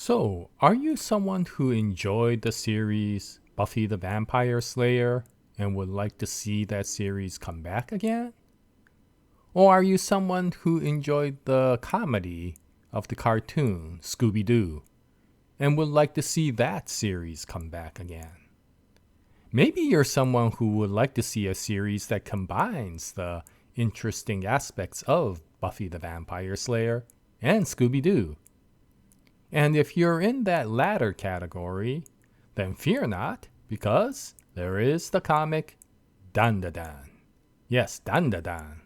So, are you someone who enjoyed the series Buffy the Vampire Slayer and would like to see that series come back again? Or are you someone who enjoyed the comedy of the cartoon Scooby-Doo and would like to see that series come back again? Maybe you're someone who would like to see a series that combines the interesting aspects of Buffy the Vampire Slayer and Scooby-Doo. And if you're in that latter category, then fear not, because there is the comic DanDaDan. Yes, DanDaDan.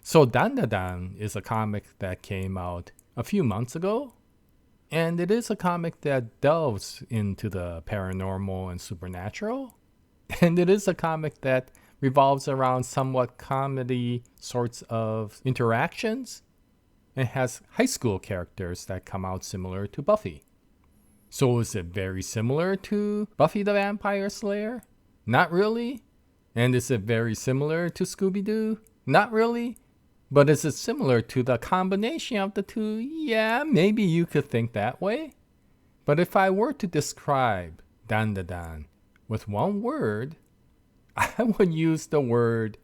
So DanDaDan is a comic that came out a few months ago, and it is a comic that delves into the paranormal and supernatural, and it is a comic that revolves around somewhat comedy sorts of interactions, and has high school characters that come out similar to Buffy. So is it very similar to Buffy the Vampire Slayer? Not really. And is it very similar to Scooby-Doo? Not really. But is it similar to the combination of the two? Yeah, maybe you could think that way. But if I were to describe DanDaDan with one word, I would use the word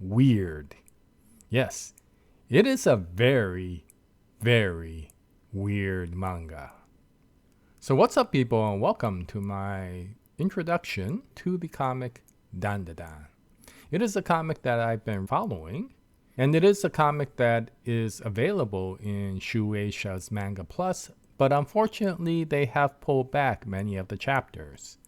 weird. Yes, it is a very, very weird manga. So what's up, people, and welcome to my introduction to the comic DanDaDan. It is a comic that I've been following, and it is a comic that is available in Shueisha's Manga Plus, but unfortunately they have pulled back many of the chapters.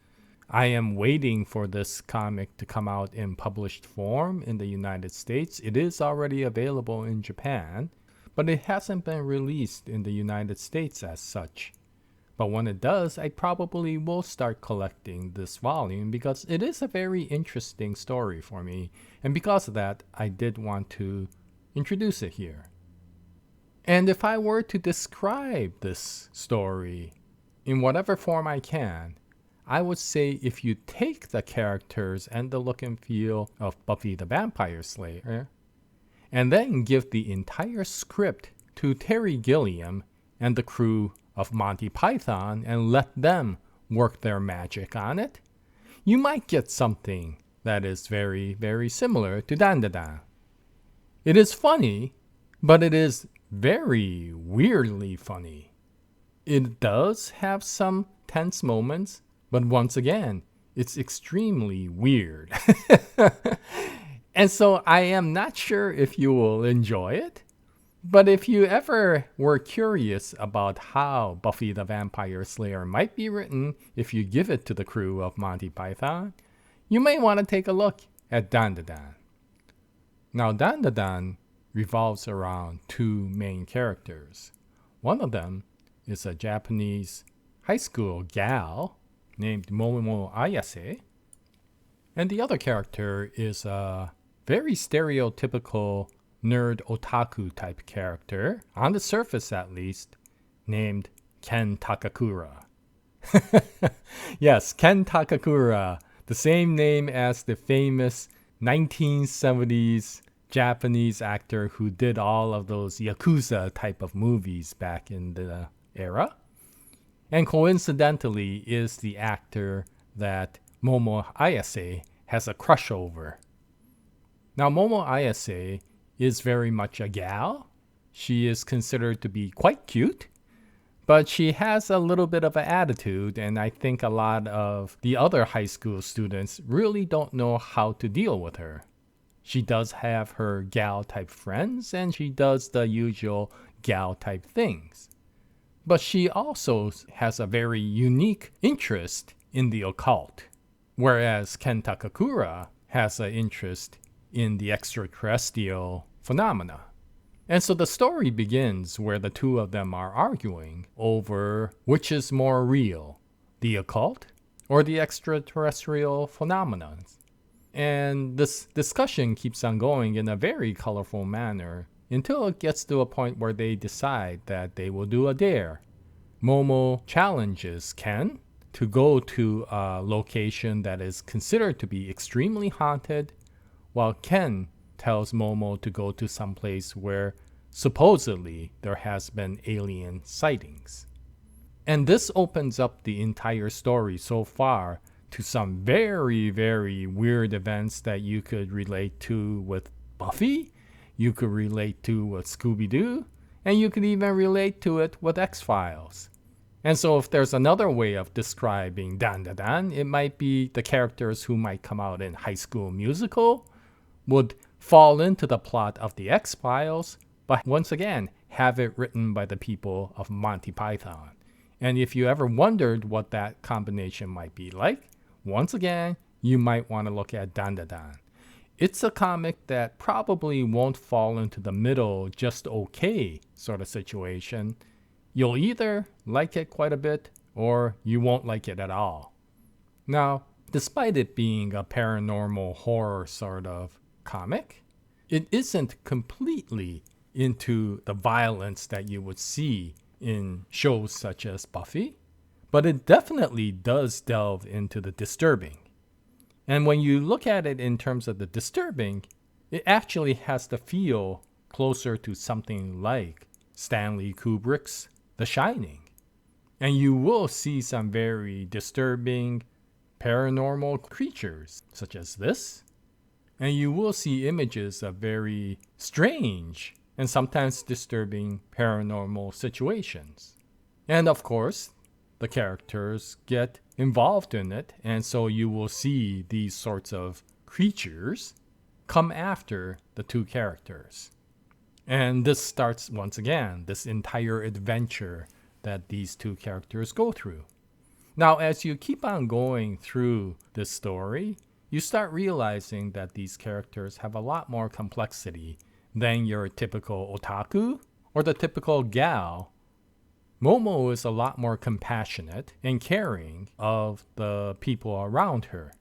I am waiting for this comic to come out in published form in the United States. It is already available in Japan, but it hasn't been released in the United States as such. But when it does, I probably will start collecting this volume because it is a very interesting story for me, and because of that, I did want to introduce it here. And if I were to describe this story in whatever form I can, I would say if you take the characters and the look and feel of Buffy the Vampire Slayer, and then give the entire script to Terry Gilliam and the crew of Monty Python and let them work their magic on it, you might get something that is very, very similar to DanDaDan. It is funny, but it is very weirdly funny. It does have some tense moments, but once again, it's extremely weird. And so I am not sure if you will enjoy it. But if you ever were curious about how Buffy the Vampire Slayer might be written if you give it to the crew of Monty Python, you may want to take a look at DanDaDan. Now, DanDaDan revolves around two main characters. One of them is a Japanese high school gal named Momo Ayase, and the other character is a very stereotypical nerd otaku type character, on the surface at least, named Ken Takakura. Yes, Ken Takakura, the same name as the famous 1970s Japanese actor who did all of those Yakuza type of movies back in the era. And coincidentally is the actor that Momo Ayase has a crush over. Now, Momo Ayase is very much a gal. She is considered to be quite cute, but she has a little bit of an attitude, and I think a lot of the other high school students really don't know how to deal with her. She does have her gal type friends, and she does the usual gal type things. But she also has a very unique interest in the occult, whereas Ken Takakura has an interest in the extraterrestrial phenomena. And so the story begins where the two of them are arguing over which is more real, the occult or the extraterrestrial phenomena. And this discussion keeps on going in a very colorful manner until it gets to a point where they decide that they will do a dare. Momo challenges Ken to go to a location that is considered to be extremely haunted, while Ken tells Momo to go to some place where supposedly there has been alien sightings. And this opens up the entire story so far to some very, very weird events that you could relate to with Buffy, you could relate to with Scooby-Doo, and you could even relate to it with X-Files. And so if there's another way of describing DanDaDan, it might be the characters who might come out in High School Musical would fall into the plot of the X-Files, but once again, have it written by the people of Monty Python. And if you ever wondered what that combination might be like, once again, you might want to look at DanDaDan. It's a comic that probably won't fall into the middle, just okay sort of situation. You'll either like it quite a bit or you won't like it at all. Now, despite it being a paranormal horror sort of comic, it isn't completely into the violence that you would see in shows such as Buffy, but it definitely does delve into the disturbing. And when you look at it in terms of the disturbing, it actually has the feel closer to something like Stanley Kubrick's The Shining. And you will see some very disturbing paranormal creatures such as this. And you will see images of very strange and sometimes disturbing paranormal situations. And of course, the characters get involved in it, and so you will see these sorts of creatures come after the two characters. And this starts once again, this entire adventure that these two characters go through. Now, as you keep on going through this story, you start realizing that these characters have a lot more complexity than your typical otaku or the typical gal. Momo is a lot more compassionate and caring of the people around her.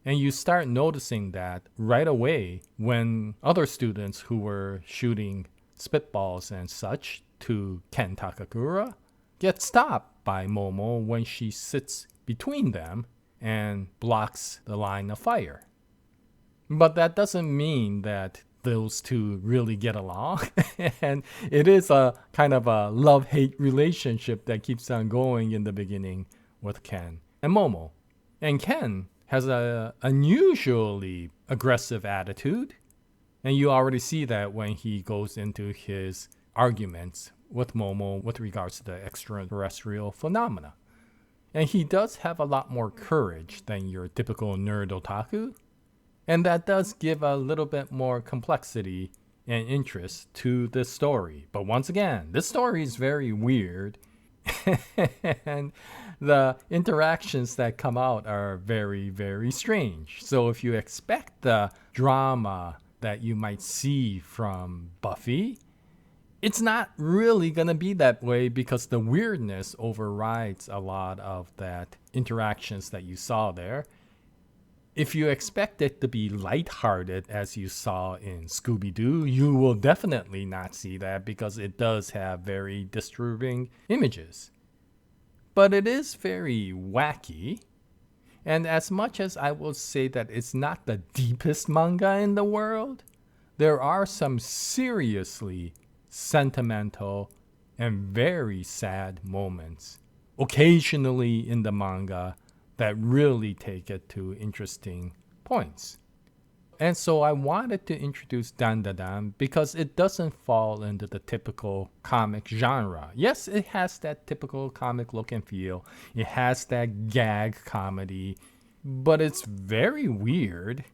And you start noticing that right away when other students who were shooting spitballs and such to Ken Takakura get stopped by Momo when she sits between them and blocks the line of fire. But that doesn't mean that those two really get along. And it is a kind of a love-hate relationship that keeps on going in the beginning with Ken and Momo. And Ken has an unusually aggressive attitude. And you already see that when he goes into his arguments with Momo with regards to the extraterrestrial phenomena. And he does have a lot more courage than your typical nerd otaku. And that does give a little bit more complexity and interest to this story. But once again, this story is very weird. And the interactions that come out are very, very strange. So if you expect the drama that you might see from Buffy, it's not really going to be that way because the weirdness overrides a lot of that interactions that you saw there. If you expect it to be lighthearted as you saw in Scooby-Doo, you will definitely not see that because it does have very disturbing images. But it is very wacky. And as much as I will say that it's not the deepest manga in the world, there are some seriously sentimental and very sad moments occasionally in the manga that really take it to interesting points. And so I wanted to introduce DanDaDan because it doesn't fall into the typical comic genre. Yes, it has that typical comic look and feel. It has that gag comedy, but it's very weird.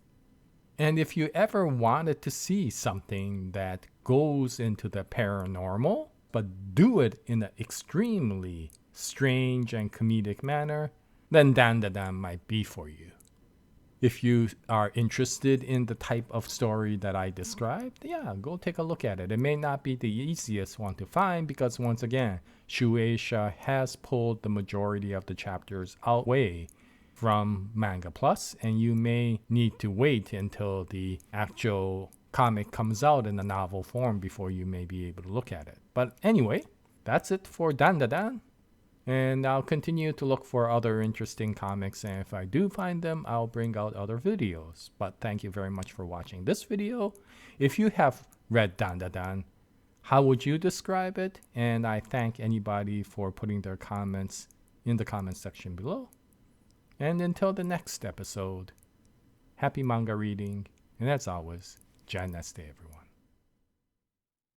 And if you ever wanted to see something that goes into the paranormal, but do it in an extremely strange and comedic manner, then DanDaDan might be for you. If you are interested in the type of story that I described, yeah, go take a look at it. It may not be the easiest one to find because, once again, Shueisha has pulled the majority of the chapters away from Manga Plus, and you may need to wait until the actual comic comes out in a novel form before you may be able to look at it. But anyway, that's it for DanDaDan. And I'll continue to look for other interesting comics, and if I do find them, I'll bring out other videos. But thank you very much for watching this video. If you have read DanDaDan, How would you describe it? And I thank anybody for putting their comments in the comment section below. And until the next episode, happy manga reading, and as always, Jaya everyone.